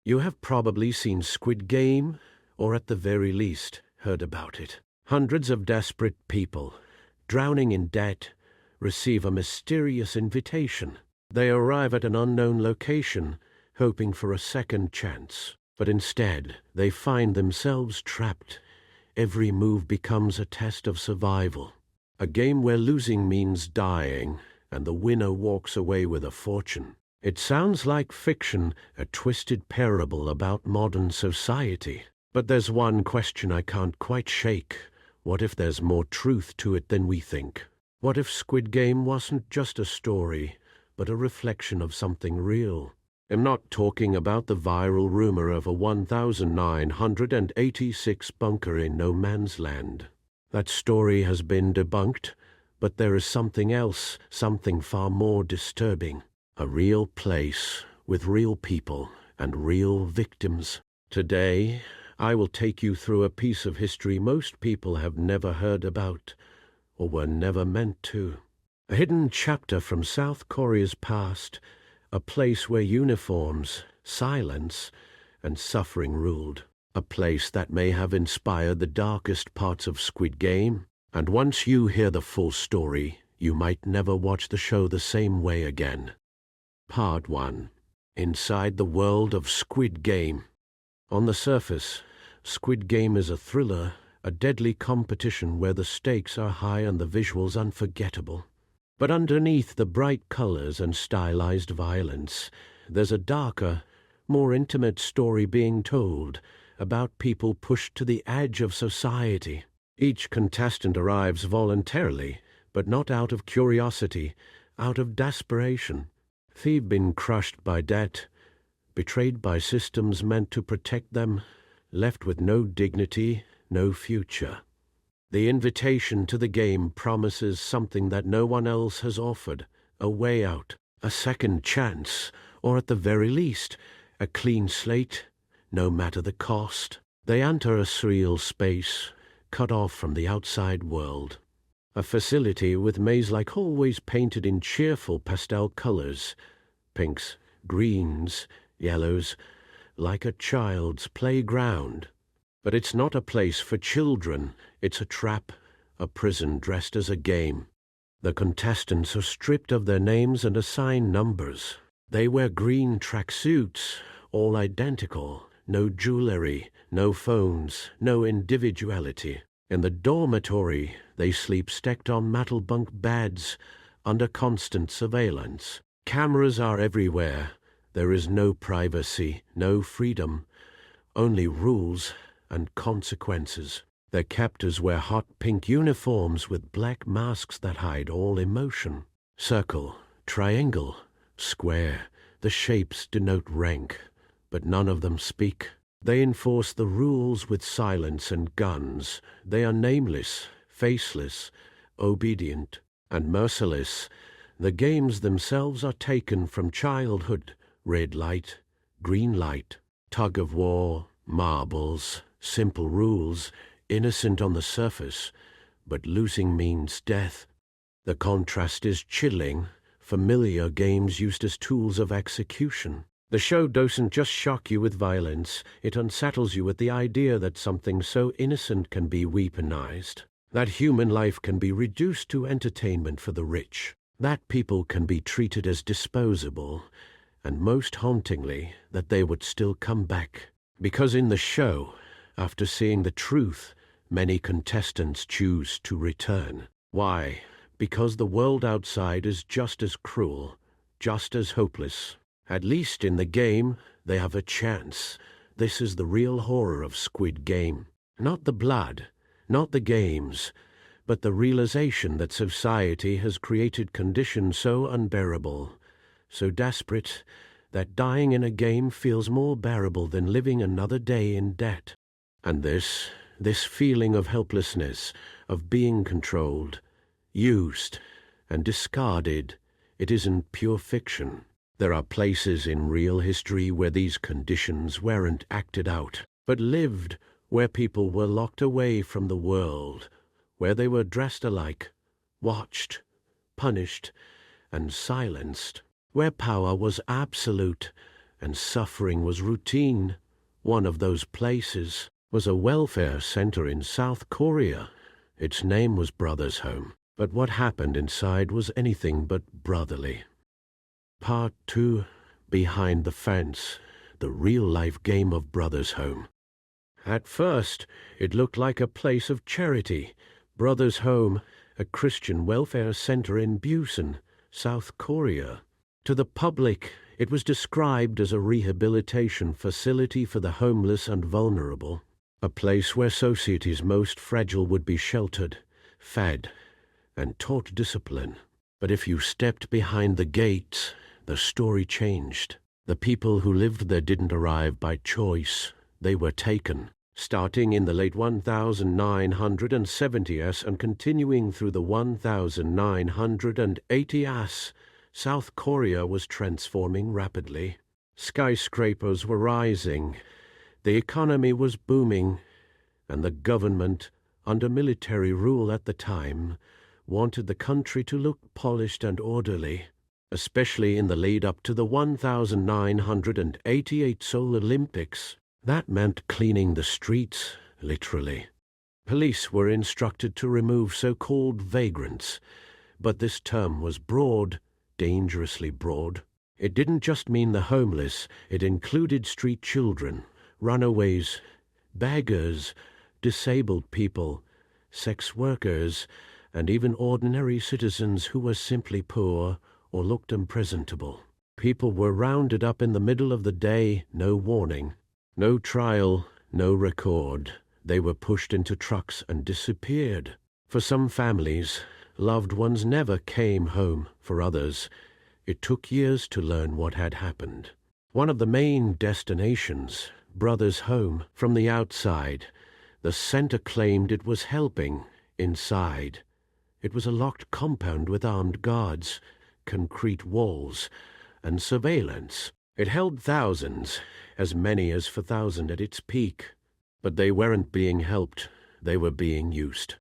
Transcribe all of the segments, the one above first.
You have probably seen Squid Game, or at the very least, heard about it. Hundreds of desperate people, drowning in debt, receive a mysterious invitation. They arrive at an unknown location, hoping for a second chance. But instead, they find themselves trapped. Every move becomes a test of survival. A game where losing means dying, and the winner walks away with a fortune. It sounds like fiction, a twisted parable about modern society. But there's one question I can't quite shake. What if there's more truth to it than we think? What if Squid Game wasn't just a story, but a reflection of something real? I'm not talking about the viral rumor of a 1986 bunker in no man's land. That story has been debunked, but there is something else, something far more disturbing. A real place with real people and real victims. Today, I will take you through a piece of history most people have never heard about, or were never meant to. A hidden chapter from South Korea's past, a place where uniforms, silence, and suffering ruled. A place that may have inspired the darkest parts of Squid Game. And once you hear the full story, you might never watch the show the same way again. Part 1. Inside the world of Squid Game. On the surface, Squid Game is a thriller, a deadly competition where the stakes are high and the visuals unforgettable. But underneath the bright colors and stylized violence, there's a darker, more intimate story being told about people pushed to the edge of society. Each contestant arrives voluntarily, but not out of curiosity, out of desperation. They've been crushed by debt, betrayed by systems meant to protect them, left with no dignity, no future. The invitation to the game promises something that no one else has offered, a way out, a second chance, or at the very least, a clean slate, no matter the cost. They enter a surreal space, cut off from the outside world. A facility with maze-like hallways painted in cheerful pastel colors, pinks, greens, yellows, like a child's playground. But it's not a place for children. It's a trap, a prison dressed as a game. The contestants are stripped of their names and assigned numbers. They wear green tracksuits, all identical. No jewelry, no phones, no individuality. In the dormitory, they sleep stacked on metal bunk beds, under constant surveillance. Cameras are everywhere. There is no privacy, no freedom, only rules and consequences. Their captors wear hot pink uniforms with black masks that hide all emotion. Circle, triangle, square, the shapes denote rank, but none of them speak. They enforce the rules with silence and guns. They are nameless, faceless, obedient, and merciless. The games themselves are taken from childhood. Red light, green light, tug of war, marbles, simple rules, innocent on the surface, but losing means death. The contrast is chilling. Familiar games used as tools of execution. The show doesn't just shock you with violence, it unsettles you with the idea that something so innocent can be weaponized, that human life can be reduced to entertainment for the rich, that people can be treated as disposable, and most hauntingly, that they would still come back. Because in the show, after seeing the truth, many contestants choose to return. Why? Because the world outside is just as cruel, just as hopeless. At least in the game, they have a chance. This is the real horror of Squid Game. Not the blood, not the games, but the realization that society has created conditions so unbearable, so desperate, that dying in a game feels more bearable than living another day in debt. And this feeling of helplessness, of being controlled, used, and discarded, it isn't pure fiction. There are places in real history where these conditions weren't acted out, but lived, where people were locked away from the world, where they were dressed alike, watched, punished, and silenced, where power was absolute and suffering was routine. One of those places was a welfare center in South Korea. Its name was Brothers' Home, but what happened inside was anything but brotherly. Part 2, Behind the Fence, the real-life game of Brothers' Home. At first, it looked like a place of charity. Brothers' Home, a Christian welfare center in Busan, South Korea. To the public, it was described as a rehabilitation facility for the homeless and vulnerable, a place where society's most fragile would be sheltered, fed, and taught discipline. But if you stepped behind the gates, the story changed. The people who lived there didn't arrive by choice. They were taken. Starting in the late 1970s and continuing through the 1980s, South Korea was transforming rapidly. Skyscrapers were rising, the economy was booming, and the government, under military rule at the time, wanted the country to look polished and orderly, especially in the lead-up to the 1988 Seoul Olympics. That meant cleaning the streets, literally. Police were instructed to remove so-called vagrants, but this term was broad, dangerously broad. It didn't just mean the homeless, it included street children, runaways, beggars, disabled people, sex workers, and even ordinary citizens who were simply poor or looked unpresentable. People were rounded up in the middle of the day, no warning, no trial, no record. They were pushed into trucks and disappeared. For some families, loved ones never came home. For others, it took years to learn what had happened. One of the main destinations, Brothers' Home, from the outside, the center claimed it was helping. Inside, it was a locked compound with armed guards, concrete walls, and surveillance. It held thousands, as many as 4,000 at its peak. But they weren't being helped, they were being used.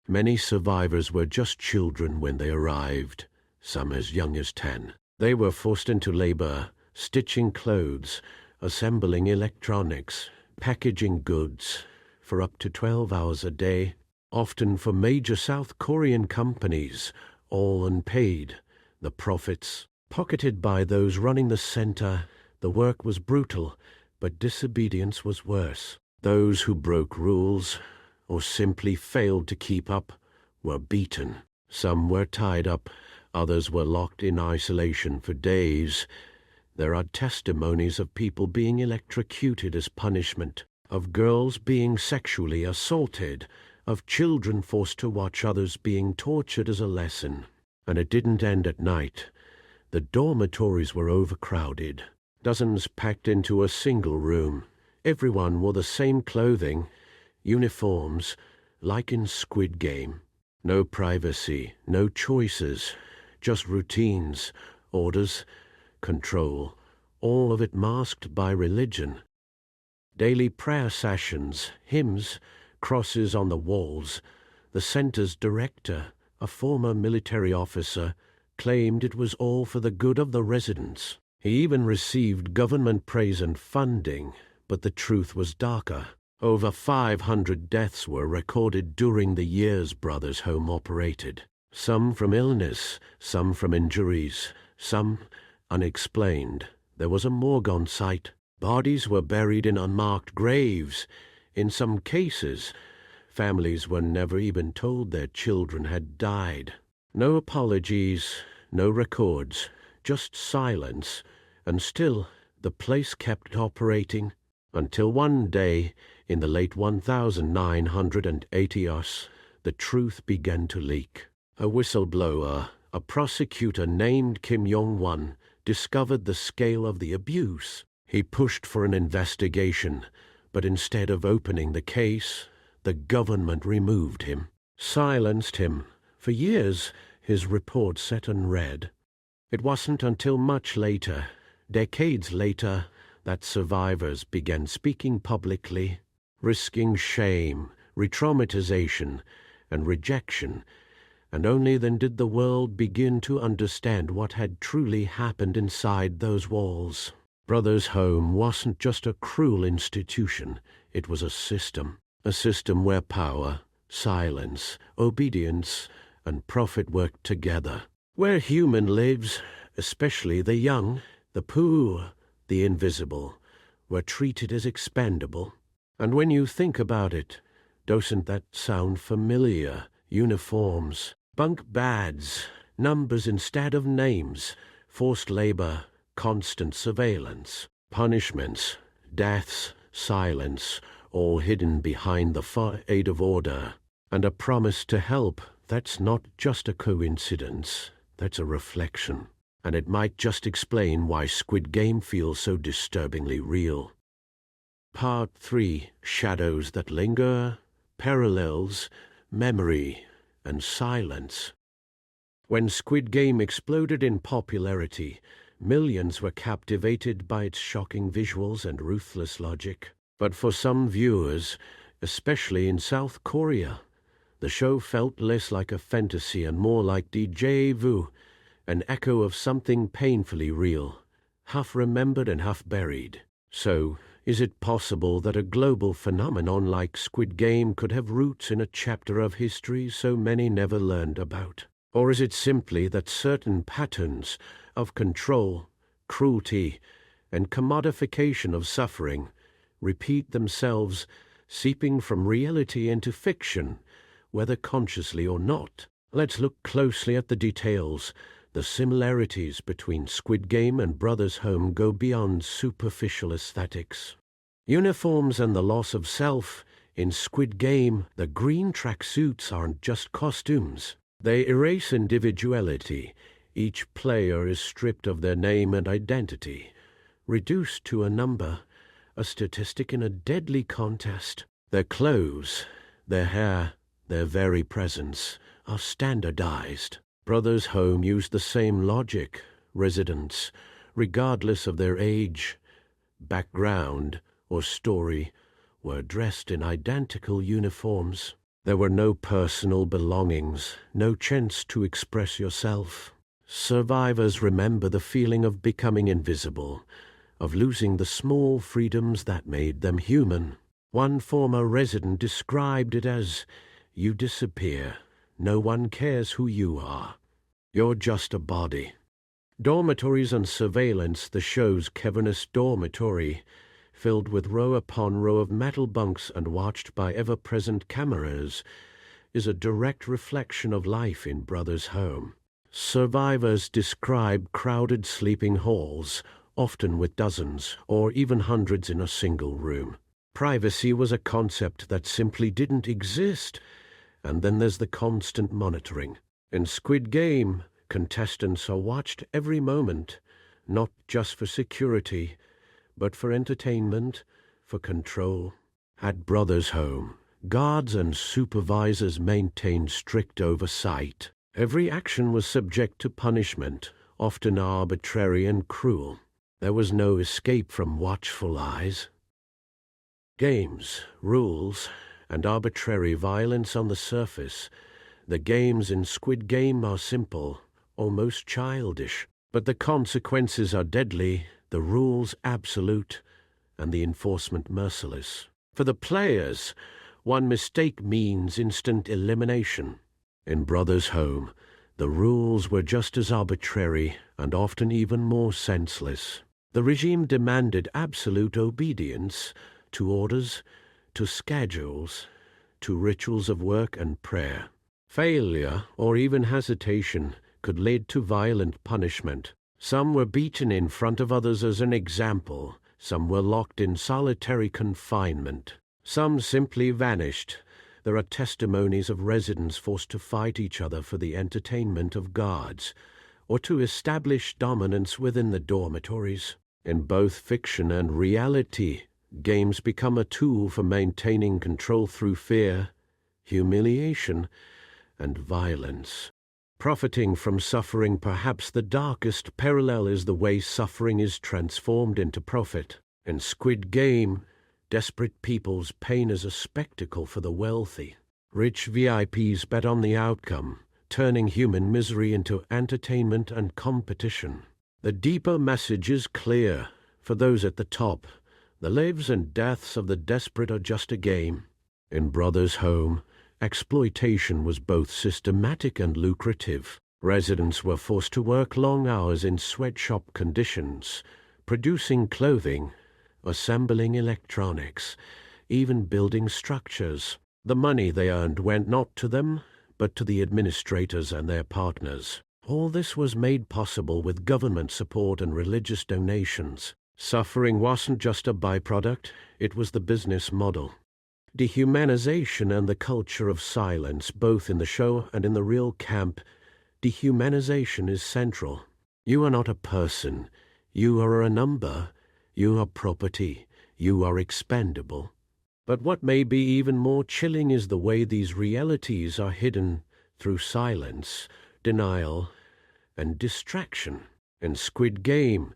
Many survivors were just children when they arrived, some as young as 10. They were forced into labor, stitching clothes, assembling electronics, packaging goods, for up to 12 hours a day, often for major South Korean companies, all unpaid. The profits pocketed by those running the center. The work was brutal, but disobedience was worse. Those who broke rules, or simply failed to keep up, were beaten. Some were tied up, others were locked in isolation for days. There are testimonies of people being electrocuted as punishment, of girls being sexually assaulted, of children forced to watch others being tortured as a lesson. And it didn't end at night. The dormitories were overcrowded, dozens packed into a single room. Everyone wore the same clothing, uniforms, like in Squid Game. No privacy, no choices, just routines, orders, control, all of it masked by religion. Daily prayer sessions, hymns, crosses on the walls. The center's director, a former military officer, claimed it was all for the good of the residents. He even received government praise and funding, but the truth was darker. Over 500 deaths were recorded during the years Brothers' Home operated. Some from illness, some from injuries, some unexplained. There was a morgue on site. Bodies were buried in unmarked graves. In some cases, families were never even told their children had died. No apologies, no records, just silence, and still the place kept operating until one day, in the late 1980s, the truth began to leak. A whistleblower, a prosecutor named Kim Yong-won, discovered the scale of the abuse. He pushed for an investigation, but instead of opening the case, the government removed him, silenced him. For years, his report sat unread. It wasn't until much later, decades later, that survivors began speaking publicly, risking shame, re-traumatization, and rejection, and only then did the world begin to understand what had truly happened inside those walls. Brothers' Home wasn't just a cruel institution, it was a system where power, silence, obedience, and profit worked together, where human lives, especially the young, the poor, the invisible, were treated as expendable. And when you think about it, doesn't that sound familiar? Uniforms, bunk bads, numbers instead of names, forced labor, constant surveillance, punishments, deaths, silence, all hidden behind the facade of order, and a promise to help. That's not just a coincidence, that's a reflection. And it might just explain why Squid Game feels so disturbingly real. Part 3. Shadows that linger, parallels, memory, and silence. When Squid Game exploded in popularity, millions were captivated by its shocking visuals and ruthless logic. But for some viewers, especially in South Korea, the show felt less like a fantasy and more like déjà vu, an echo of something painfully real, half remembered and half buried. So, is it possible that a global phenomenon like Squid Game could have roots in a chapter of history so many never learned about? Or is it simply that certain patterns of control, cruelty, and commodification of suffering repeat themselves, seeping from reality into fiction, whether consciously or not? Let's look closely at the details. The similarities between Squid Game and Brothers' Home go beyond superficial aesthetics. Uniforms and the loss of self. In Squid Game, the green tracksuits aren't just costumes. They erase individuality. Each player is stripped of their name and identity, reduced to a number, a statistic in a deadly contest. Their clothes, their hair, their very presence are standardized. Brothers' Home used the same logic. Residents, regardless of their age, background, or story, were dressed in identical uniforms. There were no personal belongings, no chance to express yourself. Survivors remember the feeling of becoming invisible, of losing the small freedoms that made them human. One former resident described it as, "You disappear. No one cares who you are. You're just a body." Dormitories and surveillance. The show's cavernous dormitory, filled with row upon row of metal bunks and watched by ever-present cameras, is a direct reflection of life in Brothers' Home. Survivors describe crowded sleeping halls, often with dozens or even hundreds in a single room. Privacy was a concept that simply didn't exist. And then there's the constant monitoring. In Squid Game, contestants are watched every moment, not just for security, but for entertainment, for control. At Brothers' Home, guards and supervisors maintained strict oversight. Every action was subject to punishment, often arbitrary and cruel. There was no escape from watchful eyes. Games, rules, and arbitrary violence on the surface. The games in Squid Game are simple, almost childish, but the consequences are deadly, the rules absolute, and the enforcement merciless. For the players, one mistake means instant elimination. In Brothers' Home, the rules were just as arbitrary and often even more senseless. The regime demanded absolute obedience to orders, to schedules, to rituals of work and prayer. Failure, or even hesitation, could lead to violent punishment. Some were beaten in front of others as an example. Some were locked in solitary confinement. Some simply vanished. There are testimonies of residents forced to fight each other for the entertainment of guards, or to establish dominance within the dormitories. In both fiction and reality, games become a tool for maintaining control through fear, humiliation, and violence. Profiting from suffering. Perhaps the darkest parallel is the way suffering is transformed into profit. In Squid Game, desperate people's pain is a spectacle for the wealthy. Rich VIPs bet on the outcome, turning human misery into entertainment and competition. The deeper message is clear. For those at the top, the lives and deaths of the desperate are just a game. In Brothers' Home, exploitation was both systematic and lucrative. Residents were forced to work long hours in sweatshop conditions, producing clothing, assembling electronics, even building structures. The money they earned went not to them, but to the administrators and their partners. All this was made possible with government support and religious donations. Suffering wasn't just a byproduct, it was the business model. Dehumanization and the culture of silence, both in the show and in the real camp, dehumanization is central. You are not a person. You are a number. You are property. You are expendable. But what may be even more chilling is the way these realities are hidden through silence, denial, and distraction. In Squid Game,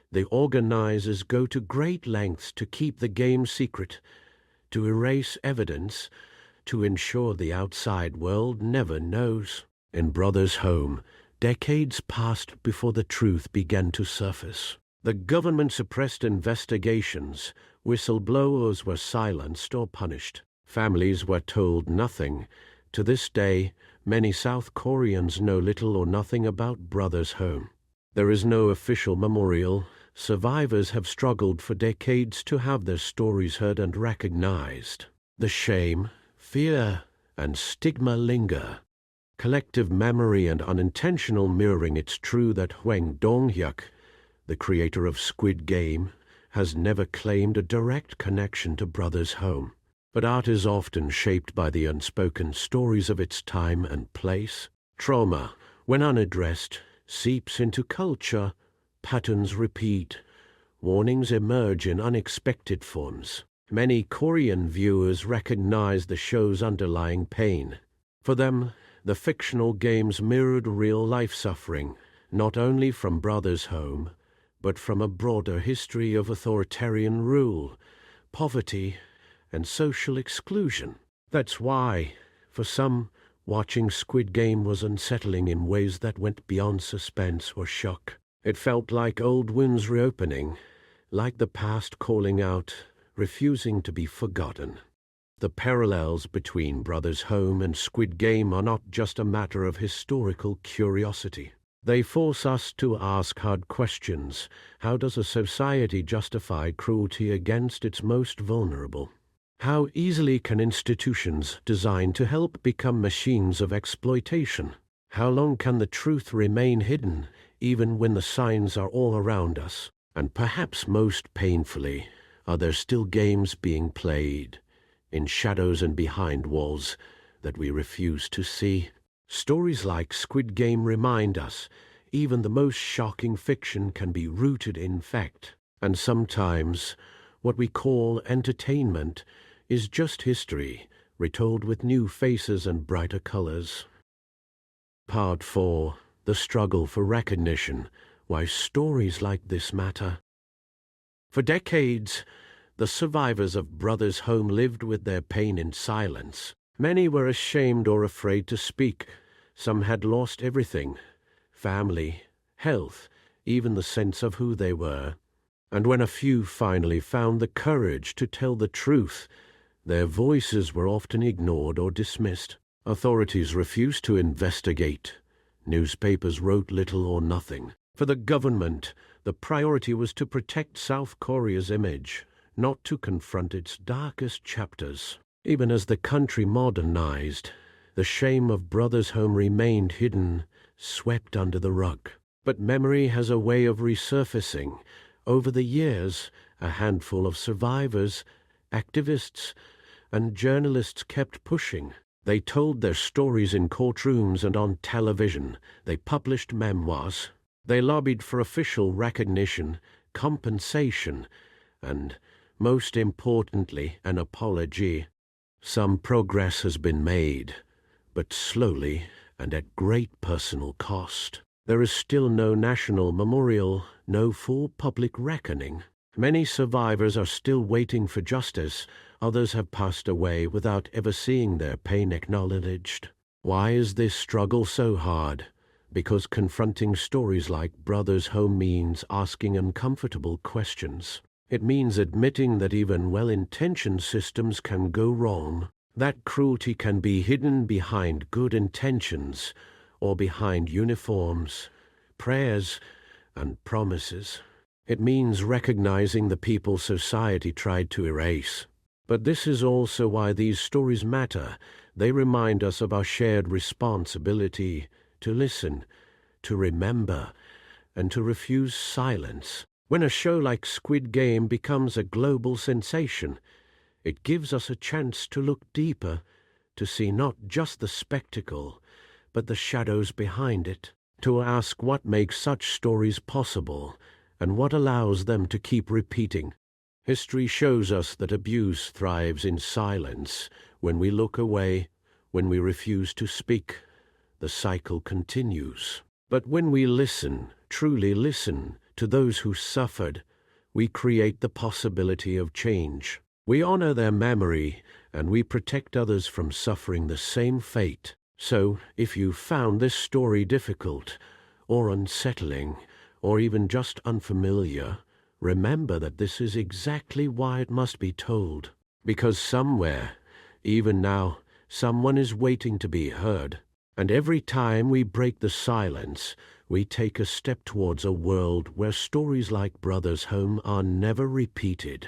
the organizers go to great lengths to keep the game secret, to erase evidence, to ensure the outside world never knows. In Brothers' Home, decades passed before the truth began to surface. The government suppressed investigations, whistleblowers were silenced or punished, families were told nothing. To this day, many South Koreans know little or nothing about Brothers' Home. There is no official memorial. Survivors have struggled for decades to have their stories heard and recognized. The shame, fear, and stigma linger. Collective memory and unintentional mirroring. It's true that Hwang Dong-hyuk, the creator of Squid Game, has never claimed a direct connection to Brothers' Home. But art is often shaped by the unspoken stories of its time and place. Trauma, when unaddressed, seeps into culture. Patterns repeat. Warnings emerge in unexpected forms. Many Korean viewers recognize the show's underlying pain. For them, the fictional games mirrored real-life suffering, not only from Brothers' Home, but from a broader history of authoritarian rule, poverty, and social exclusion. That's why, for some, watching Squid Game was unsettling in ways that went beyond suspense or shock. It felt like old wounds reopening, like the past calling out, refusing to be forgotten. The parallels between Brothers' Home and Squid Game are not just a matter of historical curiosity. They force us to ask hard questions. How does a society justify cruelty against its most vulnerable? How easily can institutions designed to help become machines of exploitation? How long can the truth remain hidden, even when the signs are all around us? And perhaps most painfully, are there still games being played, in shadows and behind walls, that we refuse to see? Stories like Squid Game remind us, even the most shocking fiction can be rooted in fact. And sometimes, what we call entertainment is just history, retold with new faces and brighter colors. Part 4. The struggle for recognition. Why stories like this matter. For decades, the survivors of Brothers' Home lived with their pain in silence. Many were ashamed or afraid to speak. Some had lost everything: family, health, even the sense of who they were. And when a few finally found the courage to tell the truth, their voices were often ignored or dismissed. Authorities refused to investigate. Newspapers wrote little or nothing. For the government, the priority was to protect South Korea's image, not to confront its darkest chapters. Even as the country modernized, the shame of Brothers' Home remained hidden, swept under the rug. But memory has a way of resurfacing. Over the years, a handful of survivors, activists, and journalists kept pushing. They told their stories in courtrooms and on television. They published memoirs. They lobbied for official recognition, compensation, and, most importantly, an apology. Some progress has been made, but slowly and at great personal cost. There is still no national memorial, no full public reckoning. Many survivors are still waiting for justice. Others have passed away without ever seeing their pain acknowledged. Why is this struggle so hard? because confronting stories like Brothers Home means asking uncomfortable questions. It means admitting that even well-intentioned systems can go wrong, that cruelty can be hidden behind good intentions or behind uniforms, prayers, and promises. It means recognizing the people society tried to erase. But this is also why these stories matter. They remind us of our shared responsibility to listen, to remember, and to refuse silence. When a show like Squid Game becomes a global sensation, it gives us a chance to look deeper, to see not just the spectacle, but the shadows behind it, to ask what makes such stories possible and what allows them to keep repeating. History shows us that abuse thrives in silence. When we look away, when we refuse to speak, the cycle continues. But when we listen, truly listen, to those who suffered, we create the possibility of change. We honor their memory, and we protect others from suffering the same fate. So, if you found this story difficult, or unsettling, or even just unfamiliar, remember that this is exactly why it must be told. Because somewhere, even now, someone is waiting to be heard. And every time we break the silence, we take a step towards a world where stories like Brothers Home are never repeated.